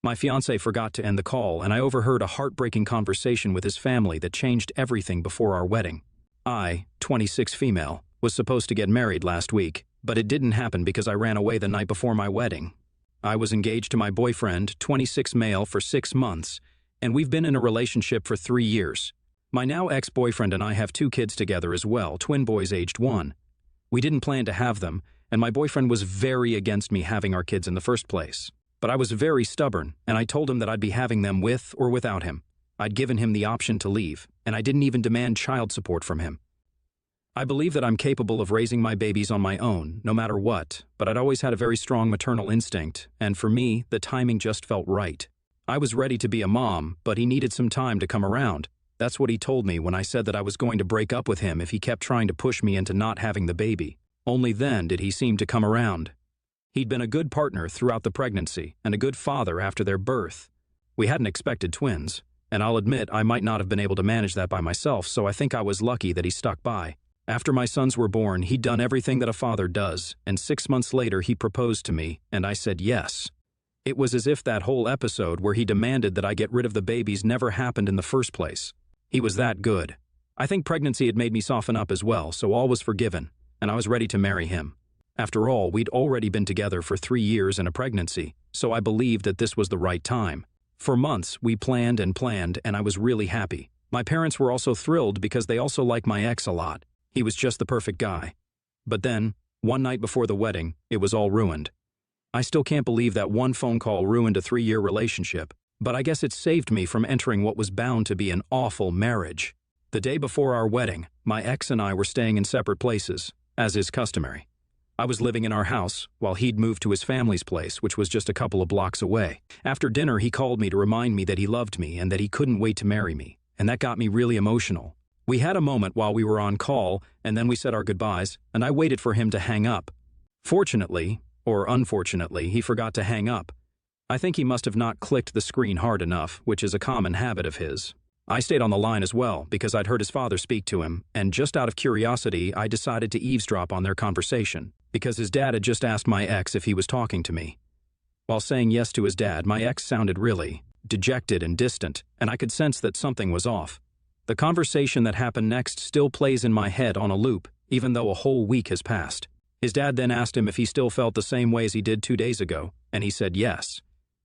My fiancé forgot to end the call, and I overheard a heartbreaking conversation with his family that changed everything before our wedding. I, 26 female, was supposed to get married last week, but it didn't happen because I ran away the night before my wedding. I was engaged to my boyfriend, 26 male, for 6 months, and we've been in a relationship for 3 years. My now ex-boyfriend and I have 2 kids together as well, twin boys aged 1. We didn't plan to have them, and my boyfriend was very against me having our kids in the first place. But I was very stubborn, and I told him that I'd be having them with or without him. I'd given him the option to leave, and I didn't even demand child support from him. I believe that I'm capable of raising my babies on my own, no matter what, but I'd always had a very strong maternal instinct, and for me, the timing just felt right. I was ready to be a mom, but he needed some time to come around. That's what he told me when I said that I was going to break up with him if he kept trying to push me into not having the baby. Only then did he seem to come around. He'd been a good partner throughout the pregnancy and a good father after their birth. We hadn't expected twins, and I'll admit I might not have been able to manage that by myself, so I think I was lucky that he stuck by. After my sons were born, he'd done everything that a father does, and 6 months later he proposed to me, and I said yes. It was as if that whole episode where he demanded that I get rid of the babies never happened in the first place. He was that good. I think pregnancy had made me soften up as well, so all was forgiven, and I was ready to marry him. After all, we'd already been together for 3 years in a pregnancy, so I believed that this was the right time. For months, we planned, and I was really happy. My parents were also thrilled because they also like my ex a lot. He was just the perfect guy. But then, one night before the wedding, it was all ruined. I still can't believe that one phone call ruined a 3-year relationship, but I guess it saved me from entering what was bound to be an awful marriage. The day before our wedding, my ex and I were staying in separate places, as is customary. I was living in our house, while he'd moved to his family's place, which was just a couple of blocks away. After dinner, he called me to remind me that he loved me and that he couldn't wait to marry me, and that got me really emotional. We had a moment while we were on call, and then we said our goodbyes, and I waited for him to hang up. Fortunately, or unfortunately, he forgot to hang up. I think he must have not clicked the screen hard enough, which is a common habit of his. I stayed on the line as well, because I'd heard his father speak to him, and just out of curiosity, I decided to eavesdrop on their conversation, because his dad had just asked my ex if he was talking to me. While saying yes to his dad, my ex sounded really dejected and distant, and I could sense that something was off. The conversation that happened next still plays in my head on a loop, even though a whole week has passed. His dad then asked him if he still felt the same way as he did 2 days ago, and he said yes.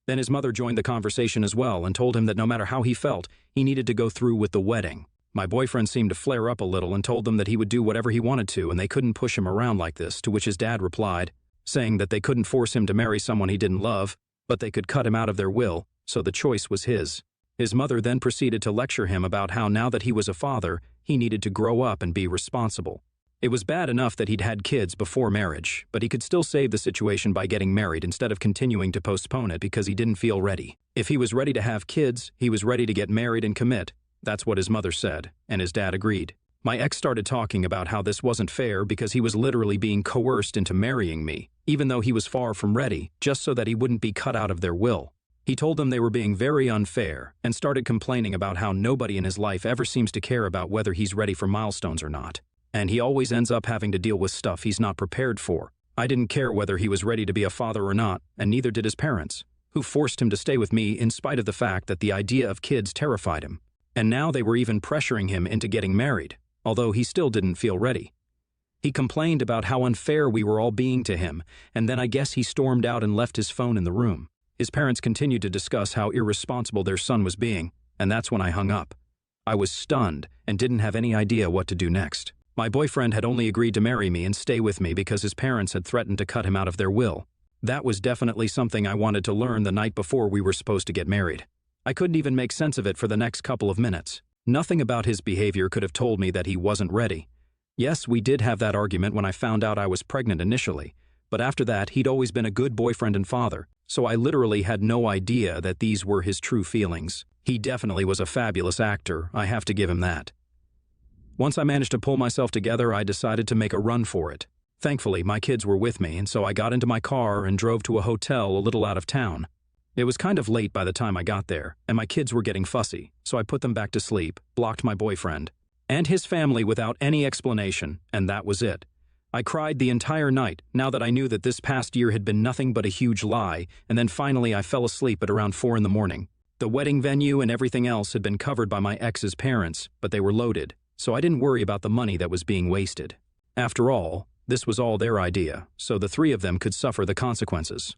Then his mother joined the conversation as well and told him that no matter how he felt, he needed to go through with the wedding. My boyfriend seemed to flare up a little and told them that he would do whatever he wanted to and they couldn't push him around like this, to which his dad replied, saying that they couldn't force him to marry someone he didn't love, but they could cut him out of their will, so the choice was his. His mother then proceeded to lecture him about how now that he was a father, he needed to grow up and be responsible. It was bad enough that he'd had kids before marriage, but he could still save the situation by getting married instead of continuing to postpone it because he didn't feel ready. If he was ready to have kids, he was ready to get married and commit. That's what his mother said, and his dad agreed. My ex started talking about how this wasn't fair because he was literally being coerced into marrying me, even though he was far from ready, just so that he wouldn't be cut out of their will. He told them they were being very unfair and started complaining about how nobody in his life ever seems to care about whether he's ready for milestones or not. And he always ends up having to deal with stuff he's not prepared for. I didn't care whether he was ready to be a father or not, and neither did his parents, who forced him to stay with me in spite of the fact that the idea of kids terrified him. And now they were even pressuring him into getting married, although he still didn't feel ready. He complained about how unfair we were all being to him, and then I guess he stormed out and left his phone in the room. His parents continued to discuss how irresponsible their son was being, and that's when I hung up. I was stunned and didn't have any idea what to do next. My boyfriend had only agreed to marry me and stay with me because his parents had threatened to cut him out of their will. That was definitely something I wanted to learn the night before we were supposed to get married. I couldn't even make sense of it for the next couple of minutes. Nothing about his behavior could have told me that he wasn't ready. Yes, we did have that argument when I found out I was pregnant initially, but after that he'd always been a good boyfriend and father, so I literally had no idea that these were his true feelings. He definitely was a fabulous actor, I have to give him that. Once I managed to pull myself together, I decided to make a run for it. Thankfully, my kids were with me, and so I got into my car and drove to a hotel a little out of town. It was kind of late by the time I got there, and my kids were getting fussy, so I put them back to sleep, blocked my boyfriend and his family without any explanation, and that was it. I cried the entire night, now that I knew that this past year had been nothing but a huge lie, and then finally I fell asleep at around 4 in the morning. The wedding venue and everything else had been covered by my ex's parents, but they were loaded, so I didn't worry about the money that was being wasted. After all, this was all their idea, so the three of them could suffer the consequences.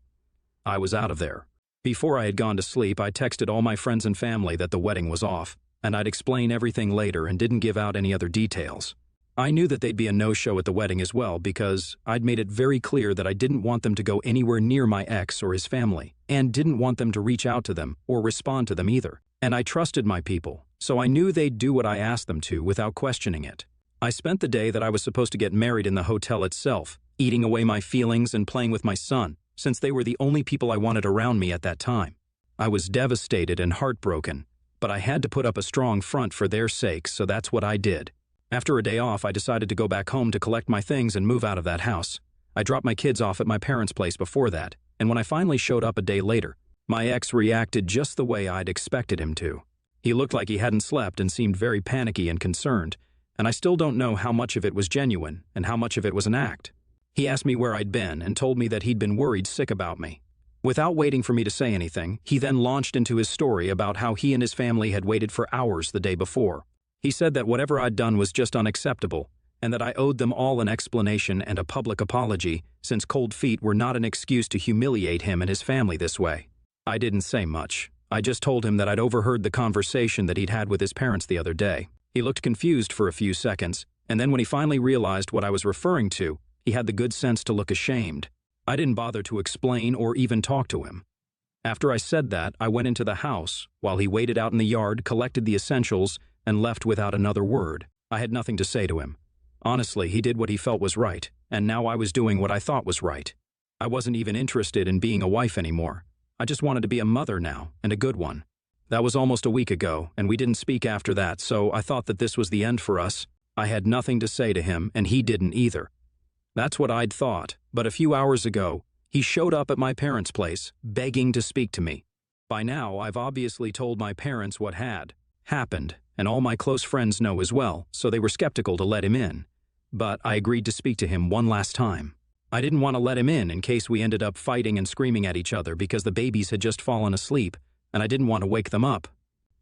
I was out of there. Before I had gone to sleep, I texted all my friends and family that the wedding was off, and I'd explain everything later and didn't give out any other details. I knew that they'd be a no-show at the wedding as well because I'd made it very clear that I didn't want them to go anywhere near my ex or his family, and didn't want them to reach out to them or respond to them either. And I trusted my people, so I knew they'd do what I asked them to without questioning it. I spent the day that I was supposed to get married in the hotel itself, eating away my feelings and playing with my son, since they were the only people I wanted around me at that time. I was devastated and heartbroken, but I had to put up a strong front for their sake, so that's what I did. After a day off, I decided to go back home to collect my things and move out of that house. I dropped my kids off at my parents' place before that, and when I finally showed up a day later, my ex reacted just the way I'd expected him to. He looked like he hadn't slept and seemed very panicky and concerned, and I still don't know how much of it was genuine and how much of it was an act. He asked me where I'd been and told me that he'd been worried sick about me. Without waiting for me to say anything, he then launched into his story about how he and his family had waited for hours the day before. He said that whatever I'd done was just unacceptable, and that I owed them all an explanation and a public apology, since cold feet were not an excuse to humiliate him and his family this way. I didn't say much. I just told him that I'd overheard the conversation that he'd had with his parents the other day. He looked confused for a few seconds, and then when he finally realized what I was referring to, he had the good sense to look ashamed. I didn't bother to explain or even talk to him. After I said that, I went into the house, while he waited out in the yard, collected the essentials, and left without another word. I had nothing to say to him. Honestly, he did what he felt was right, and now I was doing what I thought was right. I wasn't even interested in being a wife anymore. I just wanted to be a mother now, and a good one. That was almost a week ago, and we didn't speak after that, so I thought that this was the end for us. I had nothing to say to him, and he didn't either. That's what I'd thought, but a few hours ago, he showed up at my parents' place, begging to speak to me. By now, I've obviously told my parents what had happened, and all my close friends know as well, so they were skeptical to let him in. But I agreed to speak to him one last time. I didn't want to let him in case we ended up fighting and screaming at each other because the babies had just fallen asleep, and I didn't want to wake them up.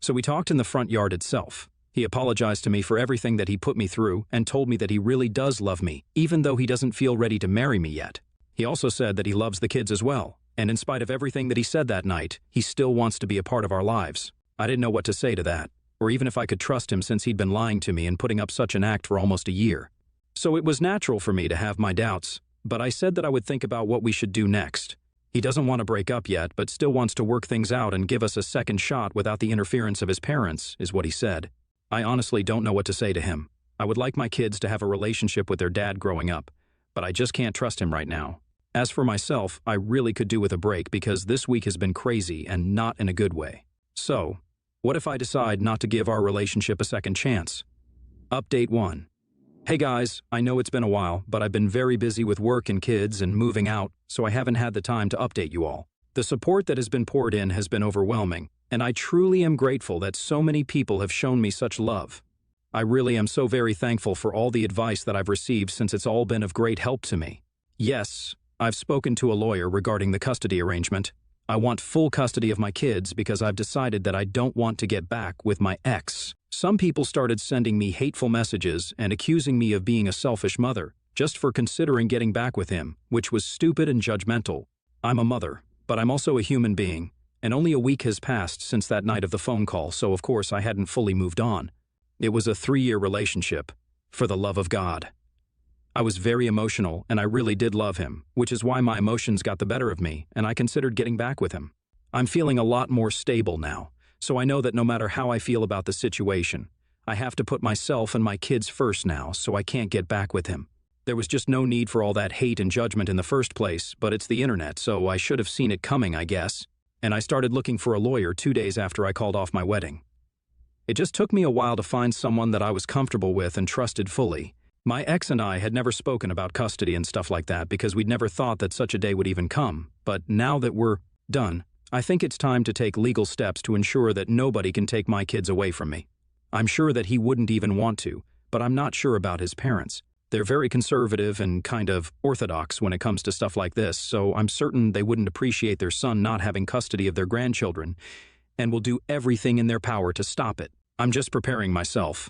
So we talked in the front yard itself. He apologized to me for everything that he put me through and told me that he really does love me, even though he doesn't feel ready to marry me yet. He also said that he loves the kids as well, and in spite of everything that he said that night, he still wants to be a part of our lives. I didn't know what to say to that, or even if I could trust him since he'd been lying to me and putting up such an act for almost a year. So it was natural for me to have my doubts, but I said that I would think about what we should do next. He doesn't want to break up yet, but still wants to work things out and give us a second shot without the interference of his parents, is what he said. I honestly don't know what to say to him. I would like my kids to have a relationship with their dad growing up, but I just can't trust him right now. As for myself, I really could do with a break because this week has been crazy and not in a good way. So, what if I decide not to give our relationship a second chance? Update 1. Hey guys, I know it's been a while, but I've been very busy with work and kids and moving out, so I haven't had the time to update you all. The support that has been poured in has been overwhelming, and I truly am grateful that so many people have shown me such love. I really am so very thankful for all the advice that I've received since it's all been of great help to me. Yes, I've spoken to a lawyer regarding the custody arrangement. I want full custody of my kids because I've decided that I don't want to get back with my ex. Some people started sending me hateful messages and accusing me of being a selfish mother, just for considering getting back with him, which was stupid and judgmental. I'm a mother, but I'm also a human being, and only a week has passed since that night of the phone call, so of course I hadn't fully moved on. It was a 3-year relationship, for the love of God. I was very emotional, and I really did love him, which is why my emotions got the better of me, and I considered getting back with him. I'm feeling a lot more stable now, so I know that no matter how I feel about the situation, I have to put myself and my kids first now, so I can't get back with him. There was just no need for all that hate and judgment in the first place, but it's the internet, so I should have seen it coming, I guess. And I started looking for a lawyer 2 days after I called off my wedding. It just took me a while to find someone that I was comfortable with and trusted fully. My ex and I had never spoken about custody and stuff like that because we'd never thought that such a day would even come, but now that we're done, I think it's time to take legal steps to ensure that nobody can take my kids away from me. I'm sure that he wouldn't even want to, but I'm not sure about his parents. They're very conservative and kind of orthodox when it comes to stuff like this, so I'm certain they wouldn't appreciate their son not having custody of their grandchildren and will do everything in their power to stop it. I'm just preparing myself.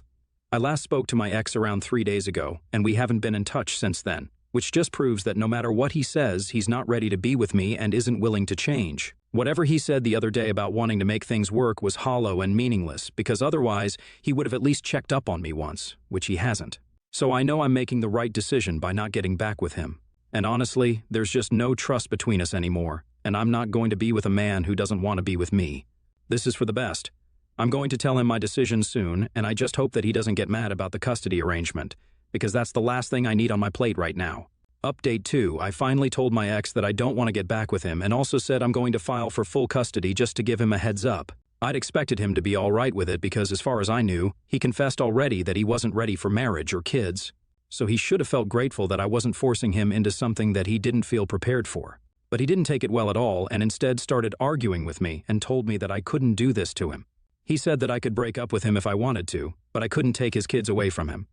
I last spoke to my ex around 3 days ago, and we haven't been in touch since then, which just proves that no matter what he says, he's not ready to be with me and isn't willing to change. Whatever he said the other day about wanting to make things work was hollow and meaningless, because otherwise he would have at least checked up on me once, which he hasn't. So I know I'm making the right decision by not getting back with him. And honestly, there's just no trust between us anymore, and I'm not going to be with a man who doesn't want to be with me. This is for the best. I'm going to tell him my decision soon, and I just hope that he doesn't get mad about the custody arrangement, because that's the last thing I need on my plate right now. Update 2, I finally told my ex that I don't want to get back with him and also said I'm going to file for full custody just to give him a heads up. I'd expected him to be all right with it because as far as I knew, he confessed already that he wasn't ready for marriage or kids. So he should have felt grateful that I wasn't forcing him into something that he didn't feel prepared for. But he didn't take it well at all and instead started arguing with me and told me that I couldn't do this to him. He said that I could break up with him if I wanted to, but I couldn't take his kids away from him.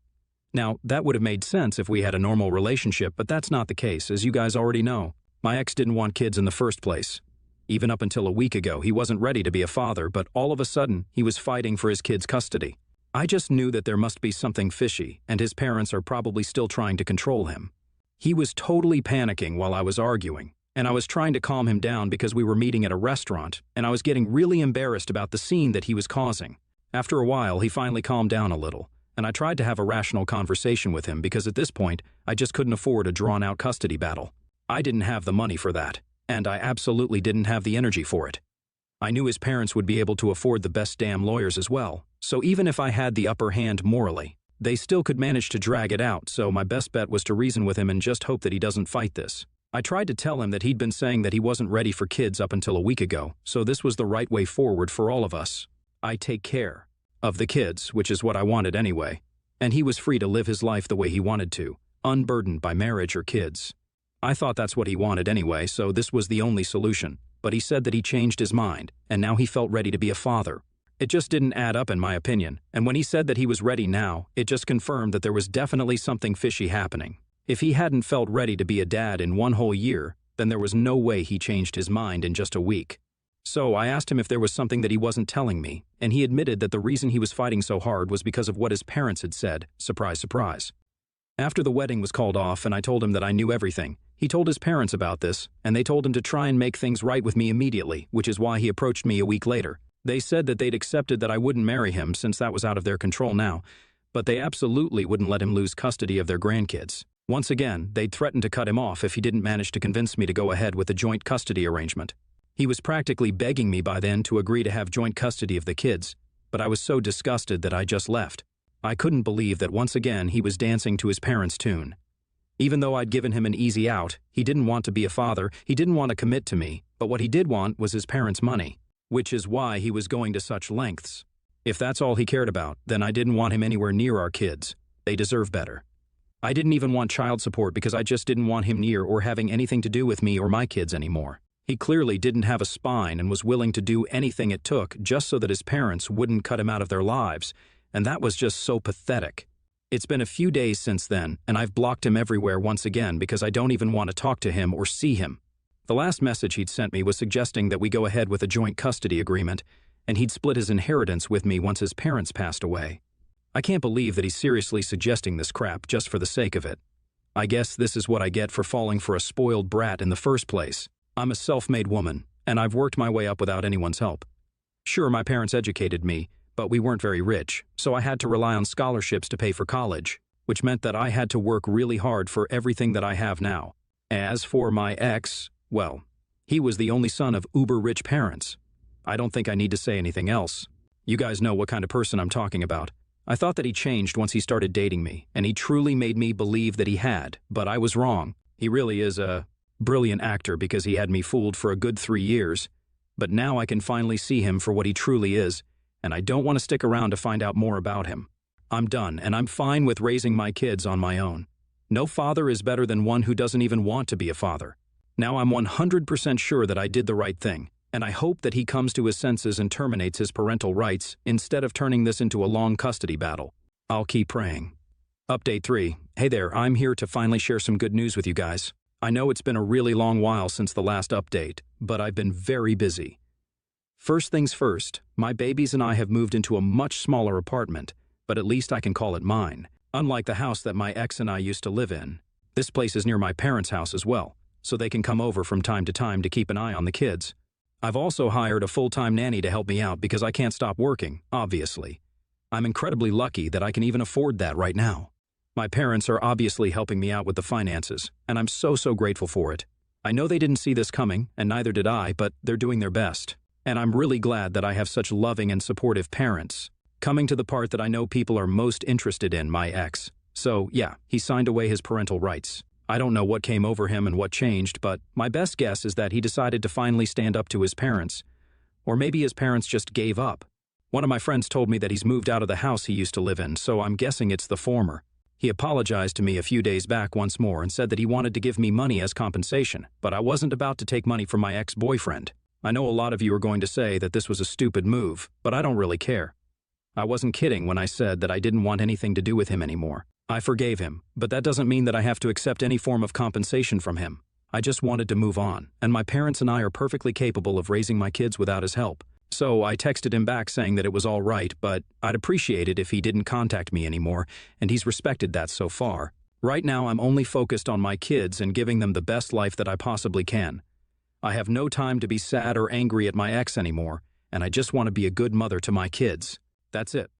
Now, that would have made sense if we had a normal relationship, but that's not the case, as you guys already know. My ex didn't want kids in the first place. Even up until a week ago, he wasn't ready to be a father, but all of a sudden, he was fighting for his kids' custody. I just knew that there must be something fishy, and his parents are probably still trying to control him. He was totally panicking while I was arguing, and I was trying to calm him down because we were meeting at a restaurant, and I was getting really embarrassed about the scene that he was causing. After a while, he finally calmed down a little, and I tried to have a rational conversation with him because at this point, I just couldn't afford a drawn-out custody battle. I didn't have the money for that, and I absolutely didn't have the energy for it. I knew his parents would be able to afford the best damn lawyers as well, so even if I had the upper hand morally, they still could manage to drag it out, so my best bet was to reason with him and just hope that he doesn't fight this. I tried to tell him that he'd been saying that he wasn't ready for kids up until a week ago, so this was the right way forward for all of us. I take care of the kids, which is what I wanted anyway, and he was free to live his life the way he wanted to, unburdened by marriage or kids. I thought that's what he wanted anyway, so this was the only solution, but he said that he changed his mind, and now he felt ready to be a father. It just didn't add up in my opinion, and when he said that he was ready now, it just confirmed that there was definitely something fishy happening. If he hadn't felt ready to be a dad in 1 whole year, then there was no way he changed his mind in just a week. So I asked him if there was something that he wasn't telling me, and he admitted that the reason he was fighting so hard was because of what his parents had said. Surprise, surprise. After the wedding was called off and I told him that I knew everything, he told his parents about this, and they told him to try and make things right with me immediately, which is why he approached me a week later. They said that they'd accepted that I wouldn't marry him since that was out of their control now, but they absolutely wouldn't let him lose custody of their grandkids. Once again, they'd threatened to cut him off if he didn't manage to convince me to go ahead with the joint custody arrangement. He was practically begging me by then to agree to have joint custody of the kids, but I was so disgusted that I just left. I couldn't believe that once again he was dancing to his parents' tune. Even though I'd given him an easy out, he didn't want to be a father, he didn't want to commit to me, but what he did want was his parents' money, which is why he was going to such lengths. If that's all he cared about, then I didn't want him anywhere near our kids. They deserve better. I didn't even want child support because I just didn't want him near or having anything to do with me or my kids anymore. He clearly didn't have a spine and was willing to do anything it took just so that his parents wouldn't cut him out of their lives, and that was just so pathetic. It's been a few days since then, and I've blocked him everywhere once again because I don't even want to talk to him or see him. The last message he'd sent me was suggesting that we go ahead with a joint custody agreement, and he'd split his inheritance with me once his parents passed away. I can't believe that he's seriously suggesting this crap just for the sake of it. I guess this is what I get for falling for a spoiled brat in the first place. I'm a self-made woman, and I've worked my way up without anyone's help. Sure, my parents educated me, but we weren't very rich, so I had to rely on scholarships to pay for college, which meant that I had to work really hard for everything that I have now. As for my ex, well, he was the only son of uber-rich parents. I don't think I need to say anything else. You guys know what kind of person I'm talking about. I thought that he changed once he started dating me, and he truly made me believe that he had, but I was wrong. He really is a brilliant actor because he had me fooled for a good 3 years, but now I can finally see him for what he truly is, and I don't want to stick around to find out more about him. I'm done, and I'm fine with raising my kids on my own. No father is better than one who doesn't even want to be a father. Now I'm 100% sure that I did the right thing, and I hope that he comes to his senses and terminates his parental rights instead of turning this into a long custody battle. I'll keep praying. Update 3. Hey there, I'm here to finally share some good news with you guys. I know it's been a really long while since the last update, but I've been very busy. First things first, my babies and I have moved into a much smaller apartment, but at least I can call it mine. Unlike the house that my ex and I used to live in, this place is near my parents' house as well, so they can come over from time to keep an eye on the kids. I've also hired a full-time nanny to help me out because I can't stop working, obviously. I'm incredibly lucky that I can even afford that right now. My parents are obviously helping me out with the finances, and I'm so grateful for it. I know they didn't see this coming, and neither did I, but they're doing their best. And I'm really glad that I have such loving and supportive parents. Coming to the part that I know people are most interested in, my ex. So, yeah, he signed away his parental rights. I don't know what came over him and what changed, but my best guess is that he decided to finally stand up to his parents. Or maybe his parents just gave up. One of my friends told me that he's moved out of the house he used to live in, so I'm guessing it's the former. He apologized to me a few days back once more and said that he wanted to give me money as compensation, but I wasn't about to take money from my ex-boyfriend. I know a lot of you are going to say that this was a stupid move, but I don't really care. I wasn't kidding when I said that I didn't want anything to do with him anymore. I forgave him, but that doesn't mean that I have to accept any form of compensation from him. I just wanted to move on, and my parents and I are perfectly capable of raising my kids without his help. So I texted him back saying that it was all right, but I'd appreciate it if he didn't contact me anymore, and he's respected that so far. Right now I'm only focused on my kids and giving them the best life that I possibly can. I have no time to be sad or angry at my ex anymore, and I just want to be a good mother to my kids. That's it.